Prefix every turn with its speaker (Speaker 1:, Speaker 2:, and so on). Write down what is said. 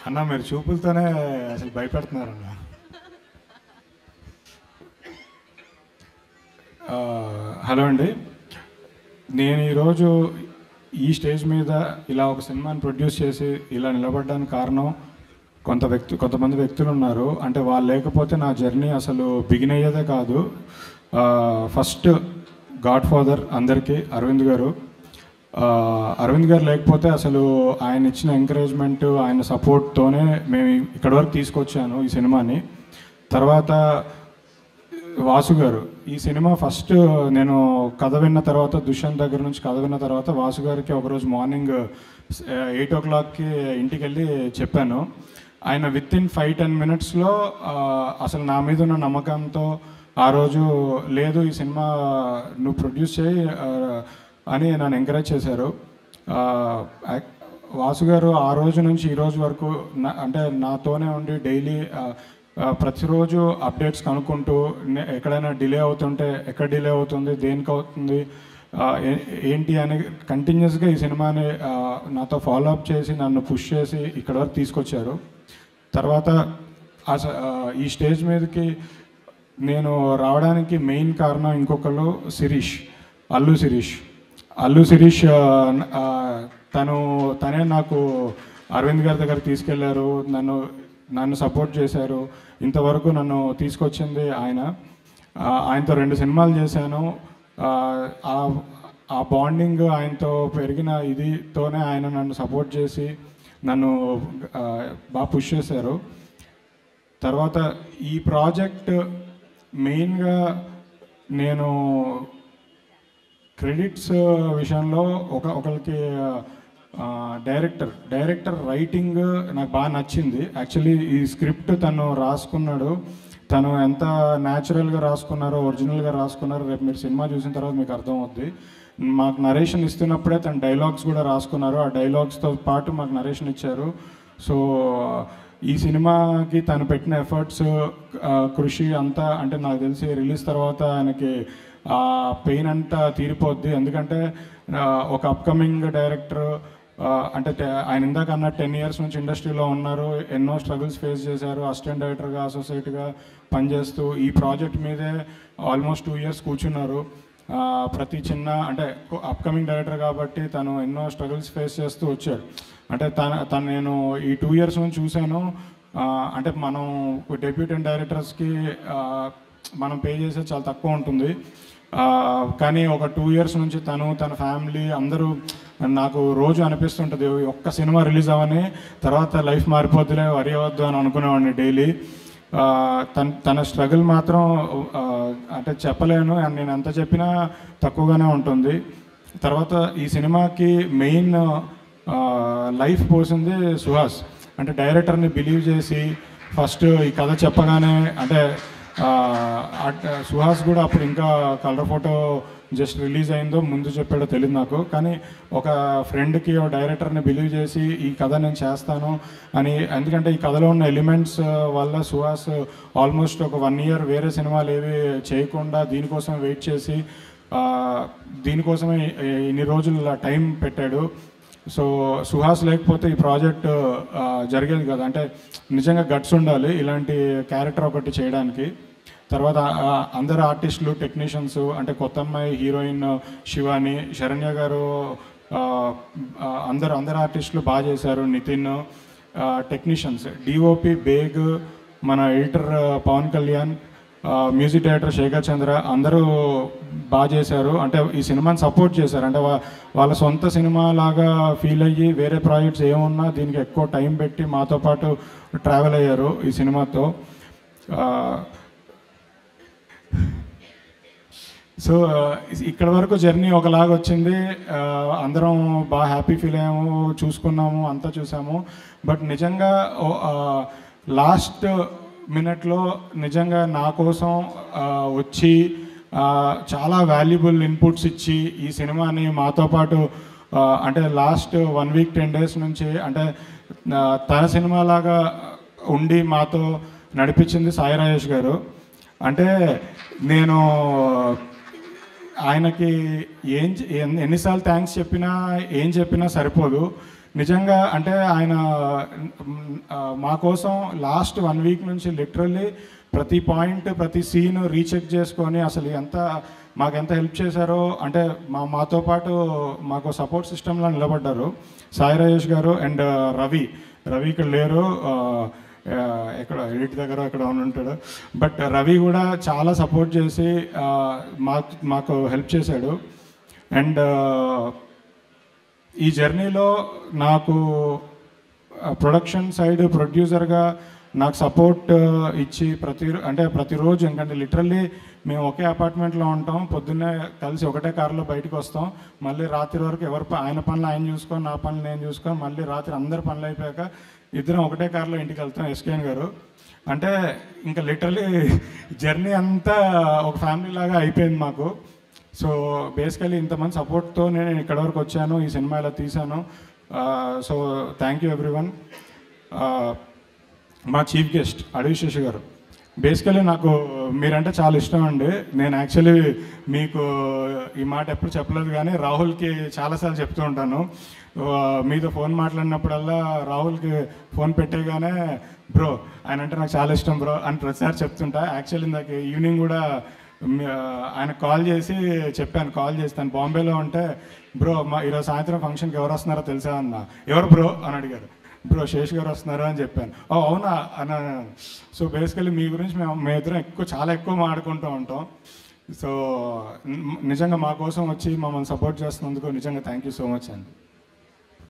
Speaker 1: అన్న మీరు చూపులతోనే అసలు భయపెడుతున్నారు అన్న. హలో అండి, నేను ఈరోజు ఈ స్టేజ్ మీద ఇలా ఒక సినిమాని ప్రొడ్యూస్ చేసి ఇలా నిలబడడానికి కారణం కొంతమంది వ్యక్తులు ఉన్నారు. అంటే వాళ్ళు లేకపోతే నా జర్నీ అసలు బిగిన్ అయ్యేదే కాదు. ఫస్ట్ గాడ్ ఫాదర్ అందరికీ అరవింద్ గారు. అరవింద్ గారు లేకపోతే అసలు ఆయన ఇచ్చిన ఎంకరేజ్మెంట్, ఆయన సపోర్ట్తోనే మేము ఇక్కడి వరకు తీసుకొచ్చాను ఈ సినిమాని. తర్వాత వాసు గారు, ఈ సినిమా ఫస్ట్ నేను కథ విన్న తర్వాత, దుష్యంత్ దగ్గర నుంచి కథ విన్న తర్వాత వాసు గారికి ఒకరోజు మార్నింగ్ 8 o'clockకి ఇంటికి వెళ్ళి చెప్పాను. ఆయన విత్ ఇన్ 5-10 minutesలో అసలు నా మీద ఉన్న నమ్మకంతో ఆ రోజు లేదు ఈ సినిమా నువ్వు ప్రొడ్యూస్ చేయి అని నన్ను ఎంకరేజ్ చేశారు. వాసు గారు ఆ రోజు నుంచి ఈ రోజు వరకు అంటే నాతోనే ఉండి డైలీ ప్రతిరోజు అప్డేట్స్ కనుక్కుంటూ ఎక్కడైనా డిలే అవుతుంటే ఎక్కడ డిలే అవుతుంది, దేనికి అవుతుంది ఏంటి అని కంటిన్యూస్గా ఈ సినిమాని నాతో ఫాలో అప్ చేసి నన్ను పుష్ చేసి ఇక్కడ వరకు తీసుకొచ్చారు. తర్వాత ఈ స్టేజ్ మీదకి నేను రావడానికి మెయిన్ కారణం ఇంకొకరు అల్లు శిరీష్ తనే నాకు అరవింద్ గారి దగ్గర తీసుకెళ్లారు, నన్ను సపోర్ట్ చేశారు. ఇంతవరకు నన్ను తీసుకొచ్చింది ఆయనతో 2 సినిమాలు చేశాను. ఆ బాండింగ్ ఆయనతో పెరిగిన ఇదితోనే ఆయన నన్ను సపోర్ట్ చేసి నన్ను బాగా పుష్ చేశారు. తర్వాత ఈ ప్రాజెక్ట్ మెయిన్గా నేను క్రెడిట్స్ విషయంలో ఒకరికి డైరెక్టర్ రైటింగ్ నాకు బాగా నచ్చింది. యాక్చువల్లీ ఈ స్క్రిప్ట్ తను రాసుకున్నాడు, తను ఎంత న్యాచురల్గా రాసుకున్నారో, ఒరిజినల్గా రాసుకున్నారో రేపు మీరు సినిమా చూసిన తర్వాత మీకు అర్థమవుద్ది. మాకు నరేషన్ ఇస్తున్నప్పుడే తను డైలాగ్స్ కూడా రాసుకున్నారు, ఆ డైలాగ్స్తో పాటు మాకు నరేషన్ ఇచ్చారు. సో ఈ సినిమాకి తను పెట్టిన ఎఫర్ట్స్, కృషి అంతా అంటే నాకు తెలిసి రిలీజ్ తర్వాత ఆయనకి ఆ పెయిన్ అంతా తీరిపోద్ది. ఎందుకంటే ఒక అప్కమింగ్ డైరెక్టర్ అంటే ఆయన ఇందాక అన్న 10 years నుంచి ఇండస్ట్రీలో ఉన్నారు, ఎన్నో స్ట్రగుల్స్ ఫేస్ చేశారు, అసిస్టెంట్ డైరెక్టర్గా అసోసియేట్గా పనిచేస్తూ ఈ ప్రాజెక్ట్ మీదే ఆల్మోస్ట్ 2 years కూర్చున్నారు. ప్రతి చిన్న అంటే అప్కమింగ్ డైరెక్టర్ కాబట్టి తను ఎన్నో స్ట్రగుల్స్ ఫేస్ చేస్తూ వచ్చాడు. అంటే తను నేను ఈ 2 years నుంచి చూశాను. అంటే మనం డెబ్యూటెంట్ డైరెక్టర్స్కి మనం పే చేసేది చాలా తక్కువ ఉంటుంది, కానీ ఒక 2 years నుంచి తన ఫ్యామిలీ అందరూ నాకు రోజు అనిపిస్తుంటుంది ఒక్క సినిమా రిలీజ్ అవ్వని తర్వాత లైఫ్ మారిపోద్దులే వరి అవ్వద్దు అని అనుకునేవాడిని డైలీ. తన స్ట్రగుల్ మాత్రం అంటే చెప్పలేను, నేను ఎంత చెప్పినా తక్కువగానే ఉంటుంది. తర్వాత ఈ సినిమాకి మెయిన్ లైఫ్ పోసింది సుహాస్. అంటే డైరెక్టర్ని బిలీవ్ చేసి ఫస్ట్ ఈ కథ చెప్పగానే అంటే సుహాస్ కూడా అప్పుడు ఇంకా కలర్ ఫోటో జస్ట్ రిలీజ్ అయిందో ముందు చెప్పాడో తెలియదు నాకు, కానీ ఒక ఫ్రెండ్కి ఒక డైరెక్టర్ని బిలీవ్ చేసి ఈ కథ నేను చేస్తాను అని. ఎందుకంటే ఈ కథలో ఉన్న ఎలిమెంట్స్ వల్ల సుహాస్ ఆల్మోస్ట్ ఒక 1 year వేరే సినిమాలు ఏవి చేయకుండా దీనికోసం వెయిట్ చేసి దీనికోసమే ఇన్ని రోజులు టైం పెట్టాడు. సో సుహాస్ లేకపోతే ఈ ప్రాజెక్ట్ జరిగేది కదా. అంటే నిజంగా గట్స్ ఉండాలి ఇలాంటి క్యారెక్టర్ ఒకటి చేయడానికి. తర్వాత అందరు ఆర్టిస్టులు, టెక్నీషియన్స్ అంటే కొత్త అమ్మాయి హీరోయిన్ శివాని, శరణ్య గారు, అందరు ఆర్టిస్టులు బాగా చేశారు. నితిన్, టెక్నీషియన్స్, డిఓపి బేగ్, మన editor Pawan Kalyan, music director Shekhar Chandra అందరూ బాగా చేశారు. అంటే ఈ సినిమాని సపోర్ట్ చేశారు. అంటే వాళ్ళ సొంత సినిమా లాగా ఫీల్ అయ్యి వేరే ప్రాజెక్ట్స్ ఏమున్నా దీనికి ఎక్కువ టైం పెట్టి మాతో పాటు ట్రావెల్ అయ్యారు ఈ సినిమాతో. సో ఇక్కడ వరకు జర్నీ ఒకలాగా వచ్చింది. అందరం బాగా హ్యాపీ ఫీల్ అయ్యాము, చూసుకున్నాము, అంతా చూసాము. బట్ నిజంగా లాస్ట్ మినిట్లో నిజంగా నా కోసం వచ్చి చాలా వాల్యుబుల్ ఇన్పుట్స్ ఇచ్చి ఈ సినిమాని మాతో పాటు అంటే లాస్ట్ 1 week 10 days నుంచి అంటే తన సినిమాలాగా ఉండి మాతో నడిపించింది సాయి రాజేష్ గారు. అంటే నేను ఆయనకి ఎన్నిసార్లు థ్యాంక్స్ చెప్పినా సరిపోదు. నిజంగా అంటే ఆయన మా కోసం లాస్ట్ 1 వీక్ నుంచి లిటరల్లీ ప్రతి పాయింట్ ప్రతి సీన్ రీచెక్ చేసుకొని అసలు మాకెంత హెల్ప్ చేశారో, అంటే మాతో పాటు మాకు సపోర్ట్ సిస్టంలో నిలబడ్డారు సాయి రాజేష్ గారు అండ్ రవి ఇక్కడ లేరు, ఎక్కడ ఎడిట్ దగ్గర ఎక్కడ ఉంటాడు. బట్ రవి కూడా చాలా సపోర్ట్ చేసి మాకు హెల్ప్ చేశాడు. అండ్ ఈ జర్నీలో నాకు ప్రొడక్షన్ సైడ్ ప్రొడ్యూసర్గా నాకు సపోర్ట్ ఇచ్చి ప్రతిరోజు ఎందుకంటే లిటరల్లీ మేము ఒకే అపార్ట్మెంట్లో ఉంటాం, పొద్దున్నే కలిసి ఒకటే కారులో బయటకు వస్తాం, మళ్ళీ రాత్రి వరకు ఆయన పనులు ఆయన చూసుకొని నా పనులు నేను చూసుకొని మళ్ళీ రాత్రి అందరి పనులు అయిపోయాక ఇద్దరం ఒకటే కారులో ఇంటికి వెళ్తాం ఎస్కేఎన్ గారు. అంటే ఇంకా లిటరల్లీ జర్నీ అంతా ఒక ఫ్యామిలీ లాగా అయిపోయింది మాకు. సో బేసికలీ ఇంతమంది సపోర్ట్తో నేను ఇక్కడ వరకు వచ్చాను, ఈ సినిమా ఇలా తీశాను. So thank you everyone. మా చీఫ్ గెస్ట్ అడవి శేషు గారు, బేసికలీ నాకు మీరంటే చాలా ఇష్టం అండి. నేను యాక్చువల్లీ మీకు ఈ మాట ఎప్పుడు చెప్పలేదు, కానీ రాహుల్కి చాలాసార్లు చెప్తూ ఉంటాను. మీతో ఫోన్ మాట్లాడినప్పుడల్లా రాహుల్కి ఫోన్ పెట్టేగానే బ్రో ఆయన అంటే నాకు చాలా ఇష్టం బ్రో అని ప్రతిసారి చెప్తుంటా. యాక్చువల్లీ ఇందాక ఈవినింగ్ కూడా ఆయన కాల్ చేసి తను బాంబేలో ఉంటే బ్రో ఈరోజు సాయంత్రం ఫంక్షన్కి ఎవరు వస్తున్నారో తెలుసా అన్న. ఎవరు బ్రో అని అడిగారు. బ్రో శేష్ గారు వస్తున్నారా అని చెప్పాను. అవునా అన్న. సో బేసికలీ మీ గురించి మేమిద్దరం చాలా ఎక్కువ మాట్లాడుకుంటూ ఉంటాం. సో నిజంగా మా కోసం వచ్చి మమ్మల్ని సపోర్ట్ చేస్తున్నందుకు నిజంగా థ్యాంక్ యూ సో మచ్ అండి.